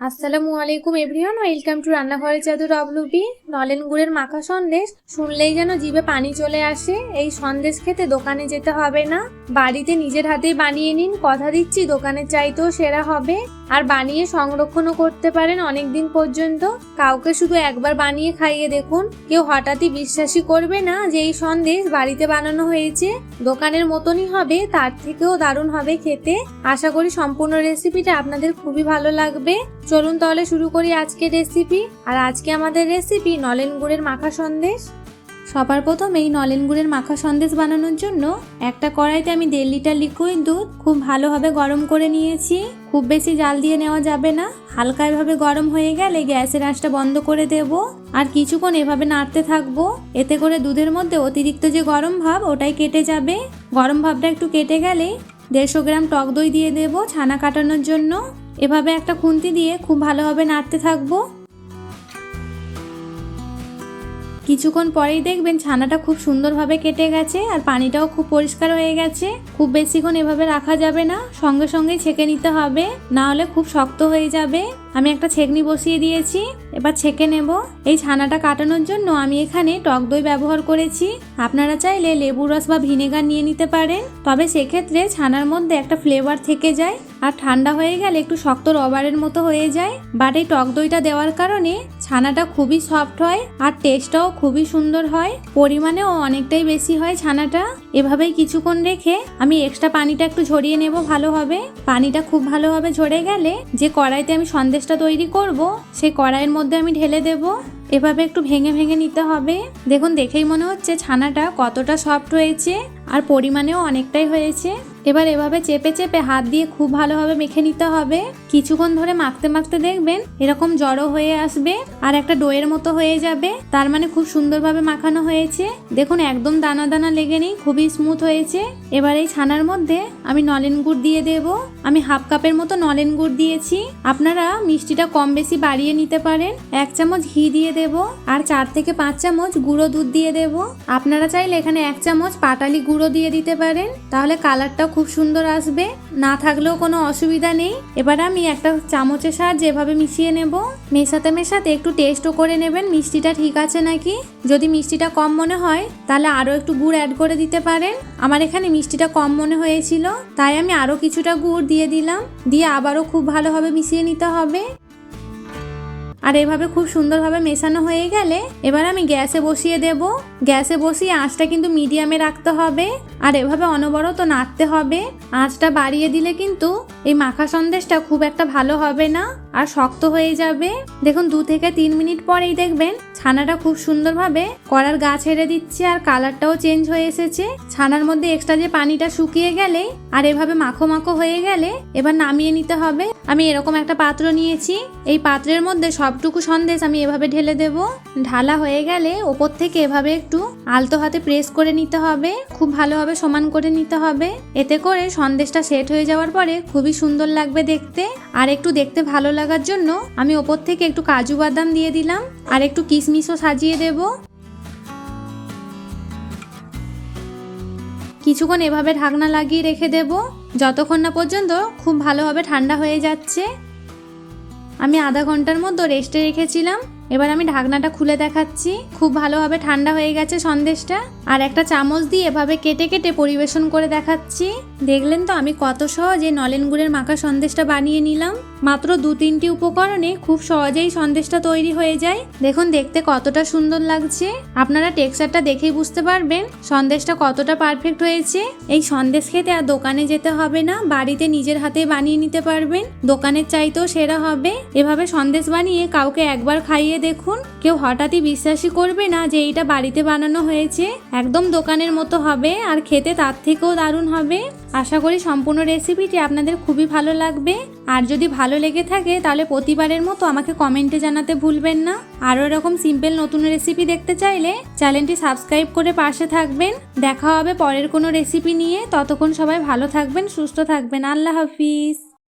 আসসালামু আলাইকুম everyone, welcome to রান্নাঘরের জাদু ডব্লিউবি। নলেন গুড়ের মাখা সন্দেশ শুনলেই যেন জিভে পানি চলে আসে। এই সন্দেশ খেতে দোকানে যেতে হবে না, বাড়িতে নিজের হাতেই বানিয়ে নিন। কথা দিচ্ছি দোকানের চাইতেও সেরা হবে। আর বানিয়ে সংরক্ষণও করতে পারেন অনেক দিন পর্যন্ত। কাউকে শুধু একবার বানিয়ে খাইয়ে দেখুন, কেউ হঠাৎই বিশ্বাসই করবে না যে এই সন্দেশ বাড়িতে বানানো হয়েছে। দোকানের মতনই হবে, তার থেকেও দারুণ হবে খেতে। আশা করি সম্পূর্ণ রেসিপিটা আপনাদের খুবই ভালো লাগবে। চলুন তাহলে শুরু করি আজকের রেসিপি। আর আজকে আমাদের রেসিপি নলেন গুড়ের মাখা সন্দেশ। সবার প্রথমে এই নলেন গুড়ের মাখা সন্দেশ বানানোর জন্য একটা কড়াইতে আমি 1.5 লিটার লিকুইড দুধ খুব ভালোভাবে গরম করে নিয়েছি। খুব বেশি জাল দিয়ে নেওয়া যাবে না, হালকা এভাবে গরম হয়ে গেলে গ্যাসের আঁচটা বন্ধ করে দেব। আর কিছুক্ষণ এভাবে নাড়তে থাকবো, এতে করে দুধের মধ্যে অতিরিক্ত যে গরম ভাব ওটাই কেটে যাবে। গরম ভাবটা একটু কেটে গেলে 150 গ্রাম টক দই দিয়ে দেব ছানা কাটানোর জন্য। এভাবে একটা খুন্তি দিয়ে খুব ভালোভাবে নাড়তে থাকবো। কিছুক্ষণ পরেই দেখবেন ছানাটা খুব সুন্দরভাবে কেটে গেছে আর পানিটাও খুব পরিষ্কার হয়ে গেছে। খুব বেশিক্ষণ এভাবে রাখা যাবে না, সঙ্গে সঙ্গে ছেঁকে নিতে হবে, না হলে খুব শক্ত হয়ে যাবে। আমি একটা ছেঁকনি বসিয়ে দিয়েছি, এবার ছেঁকে নেব। এই ছানাটা কাটানোর জন্য আমি এখানে টক দই ব্যবহার করেছি। আপনারা চাইলে লেবুর রস বা ভিনেগার নিয়ে নিতে পারেন, তবে সেক্ষেত্রে ছানার মধ্যে একটা ফ্লেভার থেকে যায় আর ঠান্ডা হয়ে গেলে একটু শক্ত রবারের মতো হয়ে যায়। বাট এই টক দইটা দেওয়ার কারণে ছানাটা খুবই সফট হয় আর টেস্টটাও খুবই সুন্দর হয়, পরিমাণেও অনেকটাই বেশি হয় ছানাটা। এভাবেই কিছুক্ষণ রেখে আমি এক্সট্রা পানিটা একটু ঝরিয়ে নেব ভালোভাবে। পানিটা খুব ভালোভাবে ঝরে গেলে যে কড়াইতে আমি সন্দেশটা তৈরি করব সেই কড়াইয়ের মধ্যে আমি ঢেলে দেব। এভাবে একটু ভেঙে ভেঙে নিতে হবে। দেখুন, দেখেই মনে হচ্ছে ছানাটা কতটা সফট হয়েছে আর পরিমাণেও অনেকটাই হয়েছে। এবার এভাবে চেপে চেপে হাত দিয়ে খুব ভালোভাবে মেখে নিতে হবে। কিছুক্ষণ ধরে মাখতে মাখতে দেখবেন এরকম জড়ো হয়ে আসবে আর একটা ডোয়ের মতো হয়ে যাবে, তার মানে খুব সুন্দরভাবে মাখানো হয়েছে। দেখুন একদম দানা দানা লেগে নেই, খুবই স্মুথ হয়েছে। এবার এই ছানার মধ্যে আমি নলেন গুড় দিয়ে দেব। আমি হাফ কাপের মতো নলেন গুড় দিয়েছি, আপনারা মিষ্টিটা কম বেশি বাড়িয়ে নিতে পারেন। 1 চামচ ঘি দিয়ে দেব আর 4 থেকে 5 চামচ গুঁড়ো দুধ দিয়ে দেব। আপনারা চাইলে এখানে 1 চামচ পাটালি গুঁড়ো দিয়ে দিতে পারেন, তাহলে কালারটা খুব সুন্দর আসবে, না থাকলেও কোনো অসুবিধা নেই। এবার আমি একটা চামচের সাহায্যে এভাবে মিশিয়ে নেব। মেশাতে মেশাতে একটু টেস্টও করে নেবেন মিষ্টিটা ঠিক আছে নাকি। যদি মিষ্টিটা কম মনে হয় তাহলে আরও একটু গুড় অ্যাড করে দিতে পারেন। আমার এখানে মিষ্টিটা কম মনে হয়েছিল, তাই আমি আরও কিছুটা গুড় দিয়ে দিলাম। দিয়ে আবারও খুব ভালোভাবে মিশিয়ে নিতে হবে। আর এভাবে খুব সুন্দরভাবে মেশানো হয়ে গেলে এবার আমি গ্যাসে বসিয়ে দেব। গ্যাসে বসিয়ে আঁচটা কিন্তু মিডিয়ামে রাখতে হবে আর এভাবে অনবরত নাড়তে হবে। আঁচটা বাড়িয়ে দিলে কিন্তু এই মাখা সন্দেশটা খুব একটা ভালো হবে না আর শক্ত হয়ে যাবে। দেখুন 2 থেকে 3 মিনিট পরেই দেখবেন ছানাটা খুব সুন্দরভাবে কড়ার গা ছেড়ে দিচ্ছে আর কালারটাও চেঞ্জ হয়ে এসেছে। ছানার মধ্যে এক্সট্রা যে পানিটা শুকিয়ে গেলে আর এভাবে মাখো মাখো হয়ে গেলে এবার নামিয়ে নিতে হবে। আমি এরকম একটা পাত্র নিয়েছি, এই পাত্রের মধ্যে সবটুকু সন্দেশ আমি এভাবে ঢেলে দেব। ঢালা হয়ে গেলে ওপর থেকে এভাবে একটু আলতো হাতে প্রেস করে নিতে হবে, খুব ভালোভাবে সমান করে নিতে হবে। এতে করে সন্দেশটা সেট হয়ে যাওয়ার পরে খুবই সুন্দর লাগবে দেখতে। আর একটু দেখতে ভালো লাগার জন্য আমি ওপর থেকে একটু কাজু বাদাম দিয়ে দিলাম আর একটু কিশমিশও সাজিয়ে দেব। কিছুক্ষণ এভাবে ঢাকনা লাগিয়ে রেখে দেব যতক্ষণ না পর্যন্ত খুব ভালোভাবে ঠান্ডা হয়ে যাচ্ছে। আমি আধা ঘন্টার মতো রেস্টে রেখেছিলাম। এবার আমি ঢাকনাটা খুলে দেখাচ্ছি, খুব ভালোভাবে ঠান্ডা হয়ে গেছে সন্দেশটা। আর একটা চামচ দিয়ে এভাবে কেটে কেটে পরিবেশন করে দেখাচ্ছি। দেখলেন তো আমি কত সহজে নলেন গুড়ের মাখা সন্দেশটা বানিয়ে নিলাম। মাত্র 2-3টি উপকরণে খুব সহজেই সন্দেশটা তৈরি হয়ে যায়। দেখুন দেখতে কতটা সুন্দর লাগছে, আপনারা টেক্সচারটা দেখেই বুঝতে পারবেন সন্দেশটা কতটা পারফেক্ট হয়েছে। এই সন্দেশ খেতে আর দোকানে যেতে হবে না, বাড়িতে নিজের হাতে বানিয়ে নিতে পারবেন, দোকানের চাইতেও সেরা হবে। এভাবে সন্দেশ বানিয়ে কাউকে একবার খাইয়ে দেখুন, কেউ হঠাৎই বিশ্বাসই করবে না যে এইটা বাড়িতে বানানো হয়েছে। একদম দোকানের মতো হবে আর খেতে তার থেকেও দারুণ হবে। আশা করি সম্পূর্ণ রেসিপিটি আপনাদের খুবই ভালো লাগবে। আর যদি ভালো লেগে থাকে তাহলে প্রতিবারের মতো আমাকে কমেন্টে জানাতে ভুলবেন না। আরও এরকম সিম্পল নতুন রেসিপি দেখতে চাইলে চ্যানেলটি সাবস্ক্রাইব করে পাশে থাকবেন। দেখা হবে পরের কোনো রেসিপি নিয়ে, ততক্ষণ সবাই ভালো থাকবেন, সুস্থ থাকবেন। আল্লাহ হাফিজ।